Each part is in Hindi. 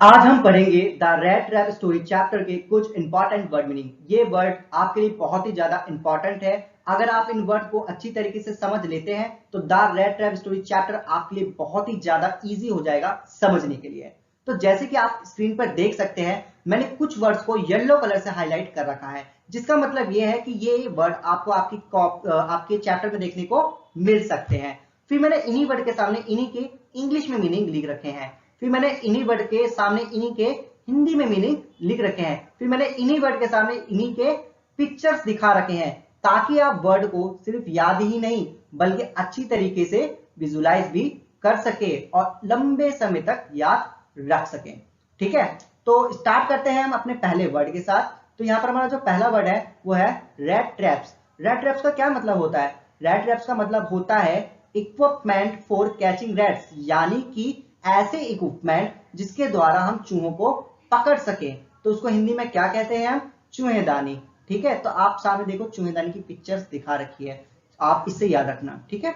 आज हम पढ़ेंगे the red trap story chapter के कुछ इंपॉर्टेंट वर्ड मीनिंग। ये वर्ड आपके लिए बहुत ही ज्यादा इंपॉर्टेंट है। अगर आप इन वर्ड को अच्छी तरीके से समझ लेते हैं तो the red trap story chapter आपके लिए बहुत ही ज्यादा इजी हो जाएगा समझने के लिए। तो जैसे कि आप स्क्रीन पर देख सकते हैं, मैंने कुछ वर्ड्स को येलो कलर से हाईलाइट कर रखा है, जिसका मतलब ये है कि ये वर्ड आपको आपके चैप्टर में देखने को मिल सकते हैं। फिर मैंने इन्हीं वर्ड के सामने इन्हीं के इंग्लिश में मीनिंग लिख रखे हैं। फिर मैंने इन्हीं वर्ड के सामने इन्हीं के हिंदी में मीनिंग लिख रखे हैं। फिर मैंने इन्हीं वर्ड के सामने इन्हीं के पिक्चर्स दिखा रखे हैं, ताकि आप वर्ड को सिर्फ याद ही नहीं बल्कि अच्छी तरीके से विजुलाइज भी कर सके और लंबे समय तक याद रख सके। ठीक है, तो स्टार्ट करते हैं हम अपने पहले वर्ड के साथ। तो यहां पर हमारा जो पहला वर्ड है वो है रेड ट्रैप्स। रेड ट्रैप्स का क्या मतलब होता है? रेड ट्रैप्स का मतलब होता है इक्विपमेंट फॉर कैचिंग रैट्स, यानी कि ऐसे इक्विपमेंट जिसके द्वारा हम चूहों को पकड़ सके। तो उसको हिंदी में क्या कहते हैं? हम चूहेदानी। ठीक है, तो आप सामने देखो चूहेदानी की पिक्चर्स दिखा रखी है, आप इससे याद रखना। ठीक है,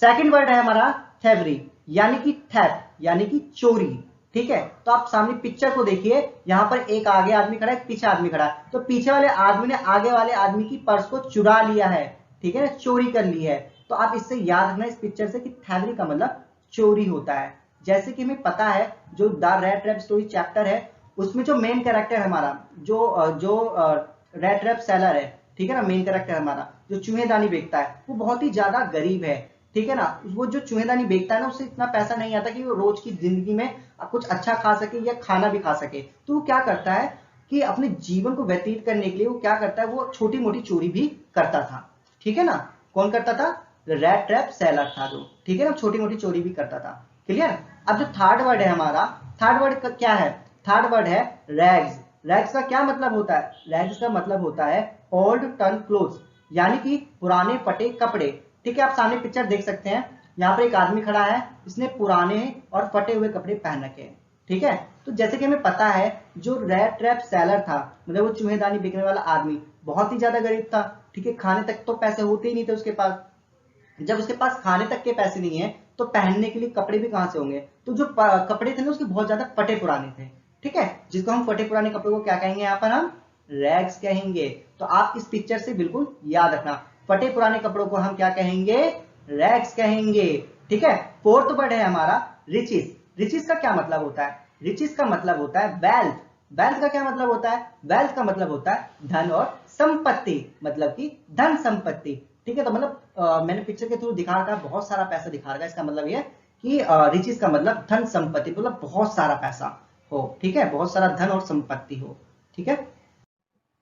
सेकंड वर्ड है हमारा थेवरी, यानी कि थेफ्ट, यानी कि चोरी। ठीक है, तो आप सामने पिक्चर को देखिए, यहां पर एक आगे आदमी खड़ा है, पीछे आदमी खड़ा है। तो पीछे वाले आदमी ने आगे वाले आदमी की पर्स को चुरा लिया है। ठीक है ना, चोरी कर ली है। तो आप इससे याद रखना इस पिक्चर से कि थेवरी का मतलब चोरी होता है। जैसे कि हमें पता है जो the red trap story chapter है, उसमें जो मेन कैरेक्टर हमारा जो रेड ट्रैप सेलर है, ठीक है ना, मेन कैरेक्टर हमारा जो चूहेदानी बेचता है, वो बहुत ही ज्यादा गरीब है। ठीक है ना, वो जो चूहेदानी बेचता है ना, उससे इतना पैसा नहीं आता कि वो रोज की जिंदगी में कुछ अच्छा खा सके या खाना भी खा सके। तो वो क्या करता है कि अपने जीवन को व्यतीत करने के लिए वो क्या करता है, वो छोटी मोटी चोरी भी करता था। ठीक है ना, कौन करता था? रेड ट्रैप सेलर था जो। ठीक है ना, छोटी मोटी चोरी भी करता था। क्लियर? अब जो थर्ड वर्ड है हमारा, थर्ड वर्ड का क्या है? थर्ड वर्ड है रैग्स। रैग्स का क्या मतलब होता है? रैग्स का मतलब होता है ओल्ड टर्न क्लोथ्स, यानी कि पुराने फटे कपड़े। ठीक है, आप सामने पिक्चर देख सकते हैं, यहाँ पर एक आदमी खड़ा है, इसने पुराने और फटे हुए कपड़े पहन रखे हैं। ठीक है, तो जैसे कि हमें पता है जो रेड ट्रैप सेलर था, मतलब वो चूहेदानी बिकने वाला आदमी, बहुत ही ज्यादा गरीब था। ठीक है, खाने तक तो पैसे होते ही नहीं थे उसके पास। जब उसके पास खाने तक के पैसे नहीं है तो पहनने के लिए कपड़े भी कहां से होंगे? तो जो कपड़े थे ना उसके बहुत ज्यादा फटे पुराने थे। ठीक है, जिसको हम फटे पुराने कपड़े को क्या कहेंगे? यहाँ पर हम रैग्स कहेंगे। तो आप इस पिक्चर से बिल्कुल याद रखना, फटे पुराने कपड़ों को हम क्या कहेंगे? रैग्स कहेंगे। ठीक है, फोर्थ वर्ड है हमारा रिचिस। रिचिस का क्या मतलब होता है? रिचिस का मतलब होता है वेल्थ। वेल्थ का क्या मतलब होता है? वेल्थ का मतलब होता है धन और संपत्ति, मतलब कि धन संपत्ति। ठीक है, तो मतलब मैंने पिक्चर के थ्रू दिखा रखा है, बहुत सारा पैसा दिखा रखा है। इसका मतलब ये कि रिचेस का मतलब धन संपत्ति, मतलब बहुत सारा पैसा हो। ठीक है, बहुत सारा धन और संपत्ति हो। ठीक है,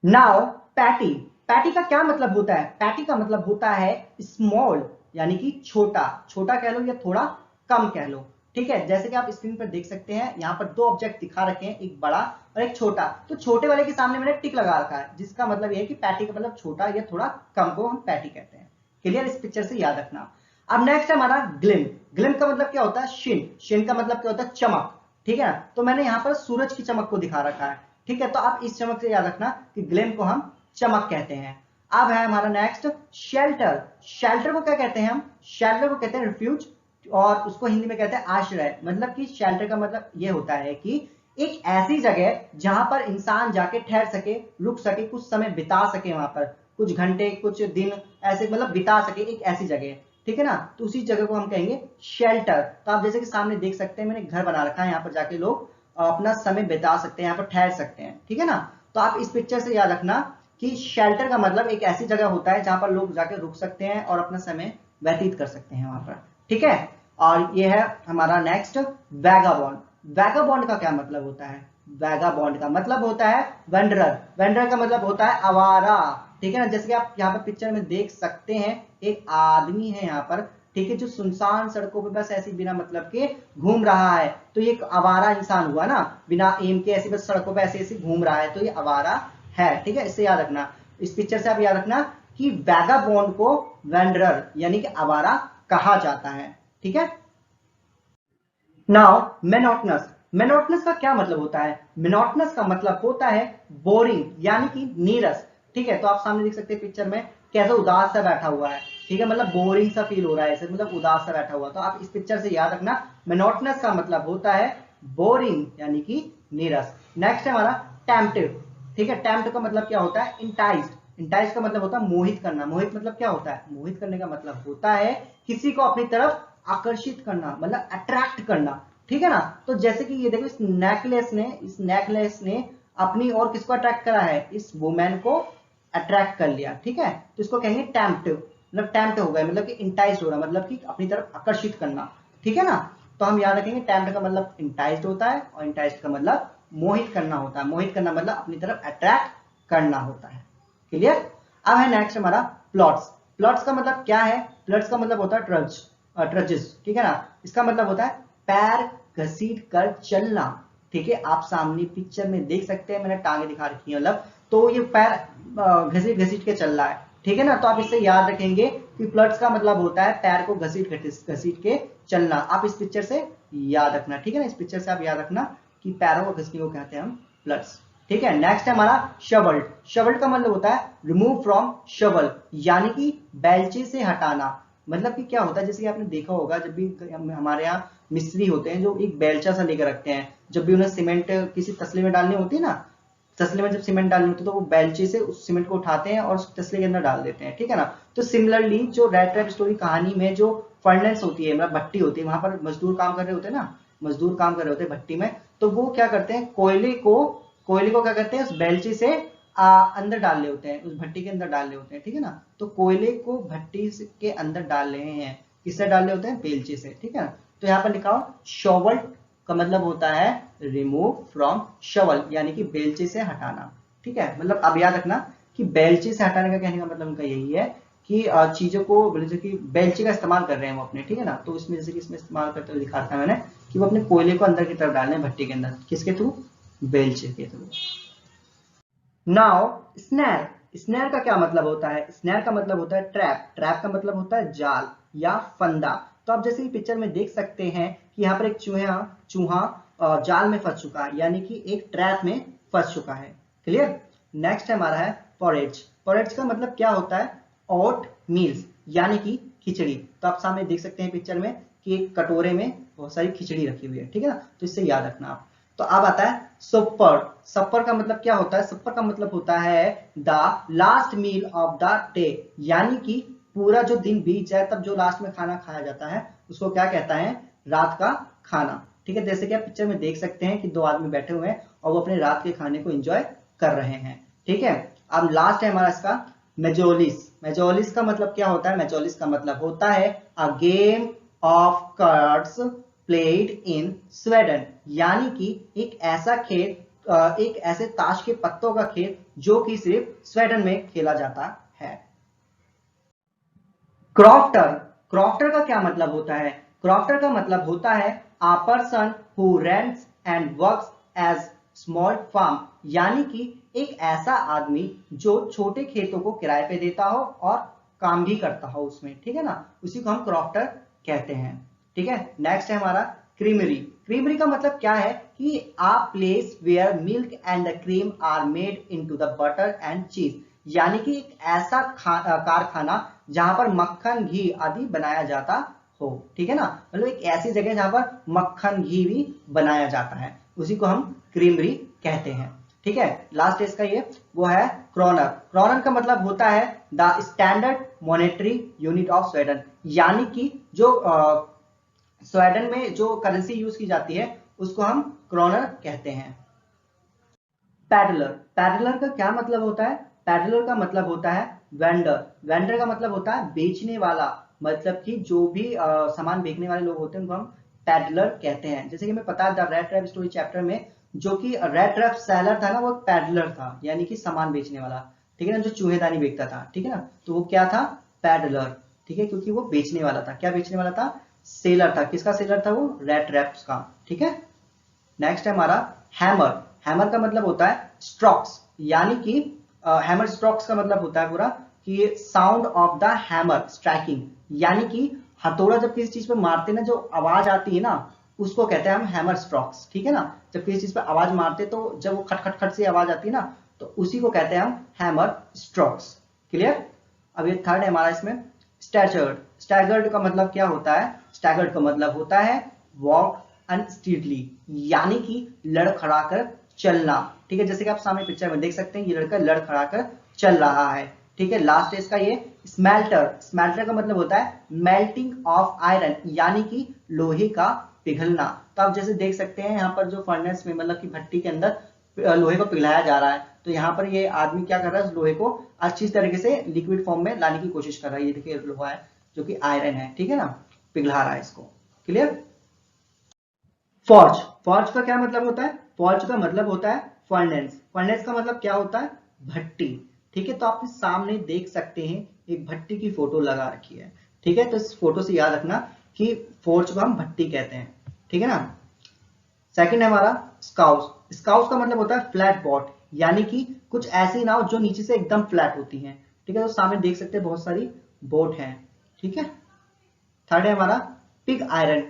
नाउ पैटी। पैटी का क्या मतलब होता है? पैटी का मतलब होता है स्मॉल, यानी कि छोटा। छोटा कह लो या थोड़ा कम कह लो। ठीक है, जैसे कि आप स्क्रीन पर देख सकते हैं, यहाँ पर दो ऑब्जेक्ट दिखा रखे हैं, एक बड़ा और एक छोटा। तो छोटे वाले के सामने मैंने टिक लगा रखा है, जिसका मतलब यह है कि पैटी का मतलब छोटा या थोड़ा कम को हम पैटी कहते हैं। क्लियर? इस पिक्चर से याद रखना। अब नेक्स्ट है हमारा ग्लिम। ग्लिम का मतलब क्या होता है? शिन। शिन का मतलब क्या होता है? चमक। ठीक है, तो मैंने यहाँ पर सूरज की चमक को दिखा रखा है। ठीक है, तो आप इस चमक से याद रखना कि ग्लेम को हम चमक कहते हैं। अब है हमारा नेक्स्ट शेल्टर। शेल्टर को क्या कहते हैं हम? शेल्टर को कहते हैं रिफ्यूज, और उसको हिंदी में कहते हैं आश्रय। मतलब कि शेल्टर का मतलब यह होता है कि एक ऐसी जगह जहां पर इंसान जाके ठहर सके, रुक सके, कुछ समय बिता सके, वहां पर कुछ घंटे कुछ दिन ऐसे मतलब बिता सके, एक ऐसी जगह। ठीक है ना, तो उसी जगह को हम कहेंगे शेल्टर। तो आप जैसे कि सामने देख सकते हैं, मैंने घर बना रखा है, यहाँ पर जाके लोग अपना समय बिता सकते हैं, यहाँ पर ठहर सकते हैं। ठीक है ना, तो आप इस पिक्चर से याद रखना कि शेल्टर का मतलब एक ऐसी जगह होता है जहां पर लोग जाके रुक सकते हैं और अपना समय व्यतीत कर सकते हैं वहां पर। ठीक है, और ये है हमारा नेक्स्ट वैगाबॉन्ड। वैगाबॉन्ड का क्या मतलब होता है? वैगाबॉन्ड का मतलब होता है वेंडरर। वेंडरर का मतलब होता है आवारा। ठीक है ना, जैसे कि आप यहाँ पर पिक्चर में देख सकते हैं, एक आदमी है यहाँ पर, ठीक है, जो सुनसान सड़कों पे बस ऐसी बिना मतलब के घूम रहा है। तो ये एक आवारा इंसान हुआ ना, बिना एम के ऐसी बस सड़कों पे ऐसे ऐसे घूम रहा है, तो ये आवारा है। ठीक है, इससे याद रखना। इस पिक्चर से आप याद रखना कि वैगाबॉन्ड को वेंडरर यानी कि आवारा कहा जाता है। ठीक है, नाउ मोनोटोनस। मोनोटोनस का क्या मतलब होता है? मोनोटोनस का मतलब होता है बोरिंग, यानी कि नीरस। ठीक है, तो आप सामने देख सकते हैं पिक्चर में कैसे उदास सा बैठा हुआ है। ठीक है, मतलब बोरिंग सा फील हो रहा है ऐसे, मतलब उदास सा बैठा हुआ। तो आप इस पिक्चर से याद रखना मोनोटोनस का मतलब होता है बोरिंग यानी कि नीरस। नेक्स्ट है हमारा टेम्प्टिव। ठीक है, टेम्प्ट का मतलब क्या होता है? इंटाइज्ड। इंटाइज का मतलब होता है मोहित करना। मोहित मतलब क्या होता है? मोहित करने का मतलब होता है किसी को अपनी तरफ आकर्षित करना, मतलब अट्रैक्ट करना। ठीक है ना। तो जैसे कि ये देखो, इस नेकलेस ने अपनी और किसको अट्रैक्ट करा है? इस वुमेन को अट्रैक्ट कर लिया। ठीक है, तो इसको कहेंगे टेम्प्टिव, मतलब टेम्प्ट हो गए, मतलब कि इंटाइज हो रहा, मतलब कि अपनी तरफ आकर्षित करना। ठीक है ना। तो हम याद रखेंगे टेम्प्ट का मतलब इंटाइज होता है और इंटाइज का मतलब मोहित करना होता है। मोहित करना मतलब अपनी तरफ अट्रैक्ट करना होता है। क्लियर। अब है नेक्स्ट हमारा प्लॉट्स। प्लॉट्स का मतलब क्या है? प्लॉट्स का मतलब होता है ट्रजेस। ठीक है ना। इसका मतलब होता है पैर घसीट कर चलना। ठीक है, आप सामने पिक्चर में देख सकते हैं, मैंने टांगे दिखा रखी है, मतलब तो ये पैर घसीट घसीट के चल रहा है। ठीक है ना। तो आप इससे याद रखेंगे कि प्लट्स का मतलब होता है पैर को घसीट घसीट के चलना। आप इस पिक्चर से याद रखना। ठीक है ना, इस पिक्चर से आप याद रखना कि पैरों को घसीटने को कहते हैं हम प्लट्स। ठीक है, नेक्स्ट है हमारा शवल्ड। शवल्ड का मतलब होता है रिमूव फ्रॉम शवल, यानी कि बेलचे से हटाना। मतलब कि क्या होता है, जैसे कि आपने देखा होगा, जब भी हमारे यहाँ मिस्त्री होते हैं जो एक बेलचा सा लेकर रखते हैं, जब भी उन्हें सीमेंट किसी तसले में डालनी होती है ना, तसले में जब सीमेंट डालनी होती है तो वो बेलचे से उस सीमेंट को उठाते हैं और उस तसले के अंदर डाल देते हैं। ठीक है ना। तो सिमिलरली जो रेड ट्रैप स्टोरी कहानी में जो फर्नेस होती है, मतलब भट्टी होती है, वहां पर मजदूर काम कर रहे होते हैं ना, मजदूर काम कर रहे होते हैं भट्टी में, तो वो क्या करते हैं, कोयले को क्या करते हैं, उस बेलचे से अंदर डाल रहे होते हैं, उस भट्टी के अंदर डाल रहे होते हैं। ठीक है ना। तो कोयले को भट्टी के अंदर डाल रहे हैं, किससे डाल रहे होते हैं? बेलचे से। ठीक है ना। तो यहाँ पर लिखा हो शॉवल का मतलब होता है रिमूव फ्रॉम शवल, यानी कि बेलचे से हटाना। ठीक है, मतलब अब याद रखना कि बेलचे से हटाने का कहने का मतलब उनका यही है कि चीजों को, जैसे कि बेलचे का इस्तेमाल कर रहे हैं वो अपने। ठीक है ना। तो इसमें जैसे कि इसमें इस्तेमाल करते हुए दिखा था मैंने कि वो अपने कोयले को अंदर की तरफ डाल रहे हैं भट्टी के अंदर, किसके थ्रू? बेलचे के थ्रू। Now snare. स्नैर का क्या मतलब होता है? स्नैर का मतलब होता है ट्रैप। ट्रैप का मतलब होता है जाल या फंदा। तो आप जैसे कि पिक्चर में देख सकते हैं कि यहाँ पर एक चूहा जाल में फंस चुका है, यानी कि एक ट्रैप में फंस चुका है। क्लियर। नेक्स्ट हमारा है पॉरेज। पॉरेज का मतलब क्या होता है? ओट मील्स, यानी कि खिचड़ी। तो आप सामने देख सकते हैं पिक्चर में कि एक कटोरे में बहुत सारी खिचड़ी रखी हुई है। ठीक है ना। तो इससे याद रखना आप। तो अब आता है सपर। सपर का मतलब क्या होता है? सपर का मतलब होता है the last meal of the day, यानी कि पूरा जो दिन बीत जाए तब जो लास्ट में खाना खाया जाता है उसको क्या कहता है? रात का खाना। ठीक है, जैसे कि आप पिक्चर में देख सकते हैं कि दो आदमी बैठे हुए हैं और वो अपने रात के खाने को एंजॉय कर रहे हैं। ठीक है। अब लास्ट है हमारा इसका मेजोलिस। मेजोलिस का मतलब क्या होता है? मेजोलिस का मतलब होता है a game of cards played in Sweden, यानी कि एक ऐसा खेल, एक ऐसे ताश के पत्तों का खेल जो कि सिर्फ स्वीडन में खेला जाता है। क्रॉफ्टर। क्रॉफ्टर का क्या मतलब होता है? क्रॉफ्टर का मतलब होता है a person who rents and works as small farm, यानी कि एक ऐसा आदमी जो छोटे खेतों को किराए पे देता हो और काम भी करता हो उसमें। ठीक है ना, उसी को हम क्रॉफ्टर कहते हैं। ठीक है। नेक्स्ट है हमारा क्रीमरी। क्रीमरी का मतलब क्या है कि a place where milk and the cream are made into the butter and cheese, यानी कि एक ऐसा कारखाना जहां पर मक्खन घी आदि बनाया जाता हो। ठीक है ना, मतलब एक ऐसी जगह जहां पर मक्खन घी भी बनाया जाता है, उसी को हम क्रीमरी कहते हैं। ठीक है। लास्ट इसका ये वो है क्रोनर। क्रोनर का मतलब होता है the standard monetary unit of Sweden, यानी कि जो स्वीडन में जो करेंसी यूज की जाती है उसको हम क्रोनर कहते हैं। पैडलर। पैडलर का क्या मतलब होता है? पैडलर का मतलब होता है वेंडर। वेंडर का मतलब होता है बेचने वाला, मतलब कि जो भी सामान बेचने वाले लोग होते हैं उनको हम पैडलर कहते हैं। जैसे कि हमें पता है the red trap story chapter में जो कि रेड ट्रैप सेलर था ना, वो पैडलर था, यानी कि सामान बेचने वाला। ठीक है ना, जो चूहेदानी बेचता था। ठीक है ना, तो वो क्या था? पैडलर। ठीक है, क्योंकि वो बेचने वाला था। क्या बेचने वाला था? सेलर था। किसका सेलर था वो? रेड ट्रैप्स का। ठीक है। नेक्स्ट है हमारा हैमर। हैमर का मतलब होता है स्ट्रोक्स, यानी कि हैमर स्ट्रोक्स का मतलब होता है पूरा कि sound of the hammer striking, यानी कि हथौड़ा जब किसी चीज पे मारते ना जो आवाज आती है ना उसको कहते हैं हम हैमर स्ट्रोक्स। ठीक है ना, जब किसी चीज पे आवाज मारते तो जब वो खट खट खट से आवाज आती है ना तो उसी को कहते हैं हम हैमर स्ट्रोक्स। क्लियर। अब ये थर्ड है हमारा इसमें स्टैगर्ड। स्टैगर्ड का मतलब क्या होता है? स्टैगर्ड का मतलब होता है वॉक अनस्टीडली, यानी कि लड़खड़ा कर चलना। ठीक है, जैसे कि आप सामने पिक्चर में देख सकते हैं ये लड़का लड़खड़ा कर चल रहा है। ठीक है, लास्ट है इसका ये स्मेल्टर। स्मेल्टर का मतलब होता है मेल्टिंग ऑफ आयरन, यानी कि लोहे का पिघलना। तो आप जैसे देख सकते हैं यहाँ पर जो फर्नेस में मतलब कि भट्टी के अंदर लोहे को पिघलाया जा रहा है, तो यहाँ पर ये आदमी क्या कर रहा है, लोहे को अच्छी तरीके से लिक्विड फॉर्म में लाने की कोशिश कर रहा है। ये देखिए लोहा है जो कि आयरन है, ठीक है ना, पिघला रहा है इसको। क्लियर। फॉर्ज, फॉर्ज का क्या मतलब होता है? फॉर्ज का मतलब होता है फर्नेस। फर्नेस का मतलब क्या होता है? भट्टी। ठीक है, तो आप सामने देख सकते हैं एक भट्टी की फोटो लगा रखी है। ठीक है, तो इस फोटो से याद रखना कि फॉर्ज को हम भट्टी कहते हैं। ठीक है ना। सेकंड है हमारा स्काउस। स्काउस का मतलब होता है फ्लैट बॉट, यानी कि कुछ ऐसी नाव जो नीचे से एकदम फ्लैट होती हैं। ठीक है, तो सामने देख सकते हैं बहुत सारी बोट हैं। ठीक है। थर्ड है हमारा पिग आयरन।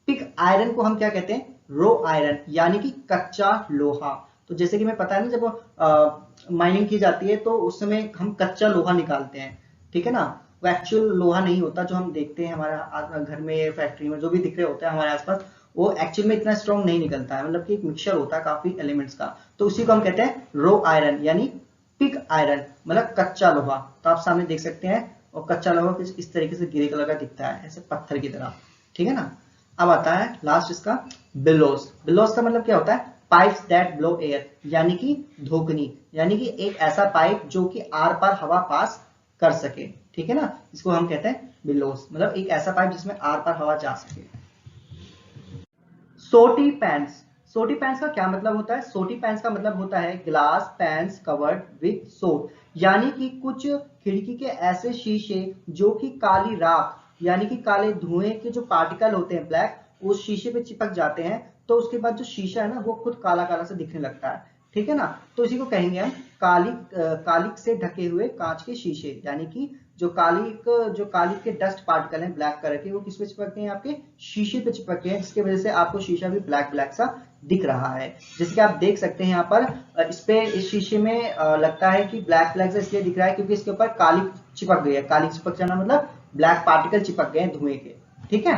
पिग आयरन को हम क्या कहते हैं? रो आयरन, यानी कि कच्चा लोहा। तो जैसे कि मैं पता है ना, जब माइनिंग की जाती है तो उस समय हम कच्चा लोहा निकालते हैं। ठीक है ना, वो एक्चुअल लोहा नहीं होता जो हम देखते हैं हमारे घर में, फैक्ट्री में जो भी दिख रहे होते हैं हमारे आसपास, वो एक्चुअल में इतना स्ट्रॉन्ग नहीं निकलता है, मतलब कि एक मिक्सचर होता है काफी एलिमेंट्स का। तो उसी को हम कहते हैं रो आयरन, यानी पिग आयरन, मतलब कच्चा लोहा। तो आप सामने देख सकते हैं, और कच्चा लोहा कुछ इस तरीके से ग्रे कलर का दिखता है, ऐसे पत्थर की तरह। ठीक है ना। अब आता है लास्ट इसका बिलोस। बिलोस का मतलब क्या होता है? पाइप्स दैट ब्लो एयर, यानी कि धोकनी, यानी कि एक ऐसा पाइप जो कि आर पार हवा पास कर सके। ठीक है ना, इसको हम कहते हैं बिलोस, मतलब एक ऐसा पाइप जिसमें आर पार हवा जा सके। सोटी पैंट्स। सोटी पैंट्स का क्या मतलब होता है? सोटी पैंट्स का मतलब होता है ग्लास पैंट्स कवर्ड विथ सोट, यानी कि कुछ खिड़की के ऐसे शीशे जो कि काली राख, यानी कि काले धुएं के जो पार्टिकल होते हैं ब्लैक, उस शीशे पे चिपक जाते हैं, तो उसके बाद जो शीशा है ना वो खुद काला काला से दिखने लगता है। ठीक है ना, तो इसी को कहेंगे हम कालिक से ढके हुए कांच के शीशे, यानी कि जो कालिक के डस्ट पार्टिकल हैं ब्लैक कलर के, वो किस पे चिपकते हैं? आपके शीशे पे चिपकते हैं, जिसकी वजह से आपको शीशा भी ब्लैक ब्लैक सा दिख रहा है। जैसे कि आप देख सकते हैं यहाँ पर इस शीशे में लगता है कि ब्लैक ब्लैक से इसलिए दिख रहा है क्योंकि इसके ऊपर कालिक चिपक गई है। कालिक चिपक जाना मतलब ब्लैक पार्टिकल चिपक गए हैं धुएं के। ठीक है।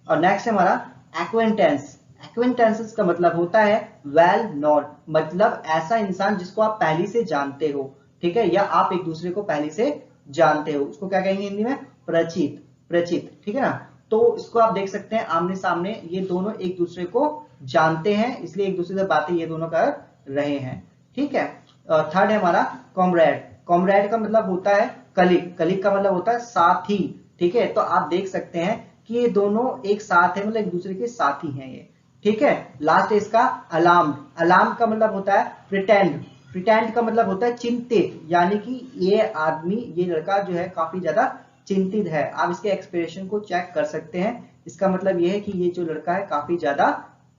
और नेक्स्ट है हमारा एक्वेंटेंस। एक्वेंटेंसेस का मतलब होता है वेल नोन, मतलब ऐसा इंसान जिसको आप पहले से जानते हो। ठीक है, या आप एक दूसरे को पहले से जानते हो, उसको क्या कहेंगे हिंदी में? परिचित। परिचित। ठीक है ना। तो इसको आप देख सकते हैं आमने सामने, ये दोनों एक दूसरे को जानते हैं, इसलिए एक दूसरे से बातें ये दोनों कर रहे हैं। ठीक है। थर्ड है हमारा कॉमरेड। कॉमरेड का मतलब होता है कलीग। कलीग का मतलब होता है साथी। ठीक है, तो आप देख सकते हैं कि ये दोनों एक साथ है, मतलब एक दूसरे के साथी हैं ये। ठीक है। लास्ट है इसका अलार्म। अलार्म का मतलब होता है प्रिटेंड। प्रिटेंड का मतलब होता है चिंतित, यानी कि ये आदमी, ये लड़का जो है काफी ज्यादा चिंतित है। आप इसके एक्सप्रेशन को चेक कर सकते हैं, इसका मतलब ये है कि ये जो लड़का है काफी ज्यादा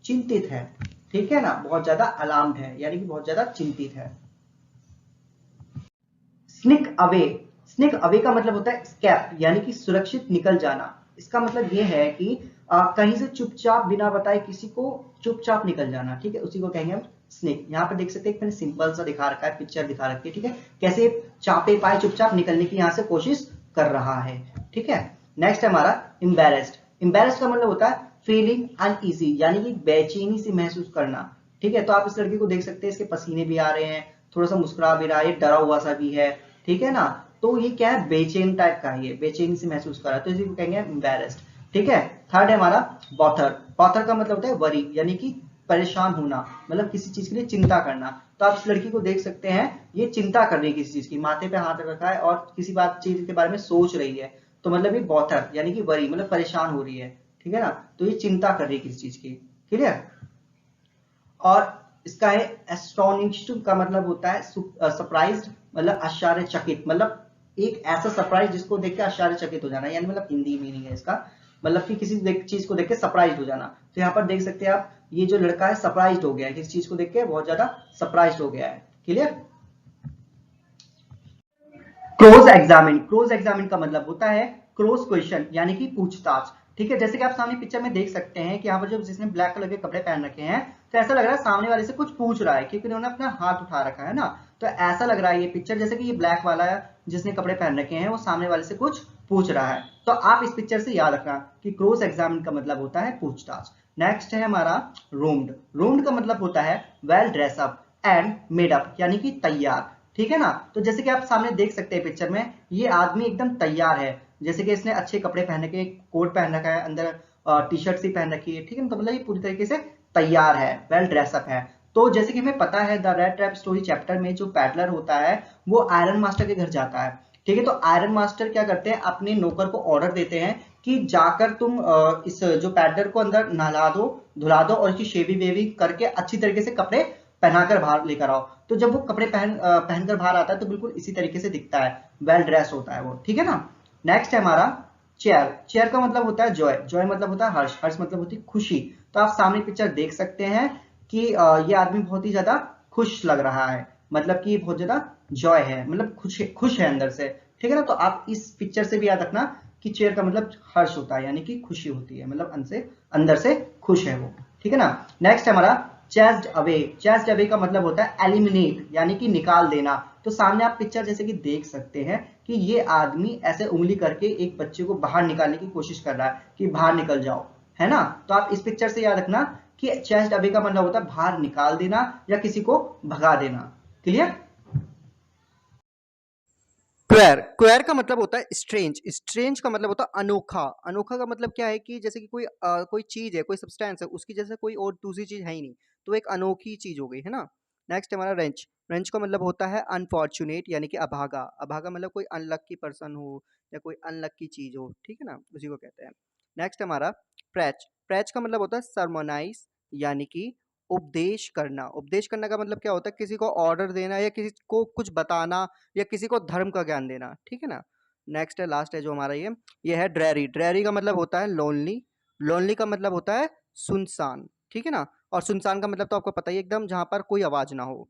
चिंतित है। ठीक है ना, बहुत ज्यादा अलार्म्ड है, यानी कि बहुत ज्यादा चिंतित है। Sneak away. स्निक अवे का मतलब होता है स्कैप, यानी कि सुरक्षित निकल जाना। इसका मतलब यह है कि कहीं से चुपचाप बिना बताए किसी को चुपचाप निकल जाना। ठीक है, उसी को कहेंगे हम स्नेक। यहाँ पे देख सकते हैं मैंने सिंपल सा दिखा रखा है, पिक्चर दिखा रखी है। ठीक है, कैसे चापे पाए चुपचाप निकलने की यहाँ से कोशिश कर रहा है। ठीक है। नेक्स्ट है हमारा एम्बेरेस्ड। एम्बेरेस्ड का मतलब होता है फीलिंग अनईजी, यानी कि बेचैनी से महसूस करना। ठीक है, तो आप इस लड़के को देख सकते हैं, इसके पसीने भी आ रहे हैं, थोड़ा सा मुस्कुरा भी रहा है, डरा हुआ सा भी है। ठीक है ना, तो ये क्या है? बेचैन टाइप का है, ये बेचैनी से महसूस कर रहा है, तो इसी को कहेंगे एम्बेरेस्ड। ठीक है। थर्ड है हमारा बॉथर। बॉथर का मतलब होता है वरी, यानी कि परेशान होना, मतलब किसी चीज के लिए चिंता करना। तो आप इस लड़की को देख सकते हैं, ये चिंता कर रही है किसी चीज की, माथे पे हाथ रखा है और किसी बात चीज के बारे में सोच रही है। तो मतलब ये बॉथर यानी कि वरी, मतलब परेशान हो रही है। ठीक है ना, तो ये चिंता कर रही है किसी चीज की। क्लियर। और इसका है एस्टोनिश्ड का मतलब होता है सरप्राइज्ड, मतलब आश्चर्यचकित, मतलब एक ऐसा सरप्राइज जिसको देख के आश्चर्यचकित हो जाना, यानी मतलब हिंदी मीनिंग है इसका, मतलब कि किसी चीज को देख के सरप्राइज हो जाना। तो यहाँ पर देख सकते हैं आप, ये जो लड़का है सरप्राइज हो गया है, किसी चीज को देख के बहुत ज्यादा सरप्राइज हो गया है। Clear. Close examine. Close examine का मतलब होता है क्लोज क्वेश्चन, यानी कि पूछताछ। ठीक है, जैसे कि आप सामने पिक्चर में देख सकते हैं कि यहाँ पर जो जिसने ब्लैक कलर के कपड़े पहन रखे हैं, तो ऐसा लग रहा है सामने वाले से कुछ पूछ रहा है, क्योंकि उन्होंने अपना हाथ उठा रखा है ना। तो ऐसा लग रहा है ये पिक्चर जैसे कि ये ब्लैक वाला है जिसने कपड़े पहन रखे हैं, वो सामने वाले से कुछ पूछ रहा है। तो आप इस पिक्चर से याद रखना कि क्लोज एग्जामिन का मतलब होता है पूछताछ। नेक्स्ट है हमारा रोम्ड। रोम्ड का मतलब होता है well dress up and made up, यानी कि तैयार, ठीक है ना। तो जैसे कि आप सामने देख सकते हैं पिक्चर में, ये आदमी एकदम तैयार है, जैसे कि इसने अच्छे कपड़े पहन रखे, कोट पहन रखा है, अंदर टी शर्ट सी पहन रखी है, ठीक है ना। तो मतलब ये पूरी तरीके से तैयार है, वेल ड्रेसअप है। तो जैसे कि हमें पता है the red trap story chapter में जो पैडलर होता है वो आयरन मास्टर के घर जाता है, ठीक है। तो आयरन मास्टर क्या करते हैं, अपने नौकर को ऑर्डर देते हैं कि जाकर तुम इस जो पैडलर को अंदर नहला दो, धुला दो और इसकी शेविंग वेविंग करके अच्छी तरीके से कपड़े पहनाकर बाहर लेकर आओ। तो जब वो कपड़े पहनकर बाहर आता है तो बिल्कुल इसी तरीके से दिखता है, वेल ड्रेस होता है वो, ठीक है ना। नेक्स्ट है हमारा चेयर। चेयर का मतलब होता है जॉय। जॉय मतलब होता है हर्ष। हर्ष मतलब होती है खुशी। तो आप सामने पिक्चर देख सकते हैं कि ये आदमी बहुत ही ज्यादा खुश लग रहा है, मतलब कि बहुत ज्यादा जॉय है, मतलब खुश खुश है अंदर से, ठीक है ना। तो आप इस पिक्चर से भी याद रखना कि चेयर का मतलब हर्ष होता है, यानी कि खुशी होती है, मतलब अंदर से खुश है वो, ठीक है ना। नेक्स्ट है हमारा चेस्ड अवे। चेस्ड अवे का मतलब होता है एलिमिनेट, यानी कि निकाल देना। तो सामने आप पिक्चर जैसे कि देख सकते हैं कि ये आदमी ऐसे उंगली करके एक बच्चे को बाहर निकालने की कोशिश कर रहा है कि बाहर निकल जाओ, है ना। तो आप इस पिक्चर से याद रखना कि चेस्ट अवे का मतलब होता है बाहर निकाल देना या किसी को भगा देना। क्लियर। क्वेर। क्वेर का मतलब होता है स्ट्रेंज। स्ट्रेंज का मतलब होता है अनोखा। अनोखा का मतलब क्या है कि जैसे कि कोई चीज है, कोई सब्सटेंस है, उसकी जैसे कोई और दूसरी चीज है ही नहीं, तो एक अनोखी चीज हो गई, है ना। नेक्स्ट हमारा रेंच। रेंच का मतलब होता है अनफॉर्चुनेट, यानी कि अभागा। अभागा मतलब कोई अनलक्की पर्सन हो या कोई अनलक्की चीज हो, ठीक है ना, उसी को कहते हैं। नेक्स्ट हमारा प्रेच। प्रेच का मतलब होता है सरमोनाइज, यानी कि उपदेश करना। उपदेश करने का मतलब क्या होता है, किसी को ऑर्डर देना या किसी को कुछ बताना या किसी को धर्म का ज्ञान देना, ठीक है ना। नेक्स्ट है, लास्ट है जो हमारा ये है ड्रेरी। ड्रेरी का मतलब होता है लोनली। लोनली का मतलब होता है सुनसान, ठीक है ना। और सुनसान का मतलब तो आपको पता ही है, एकदम जहां पर कोई आवाज ना हो।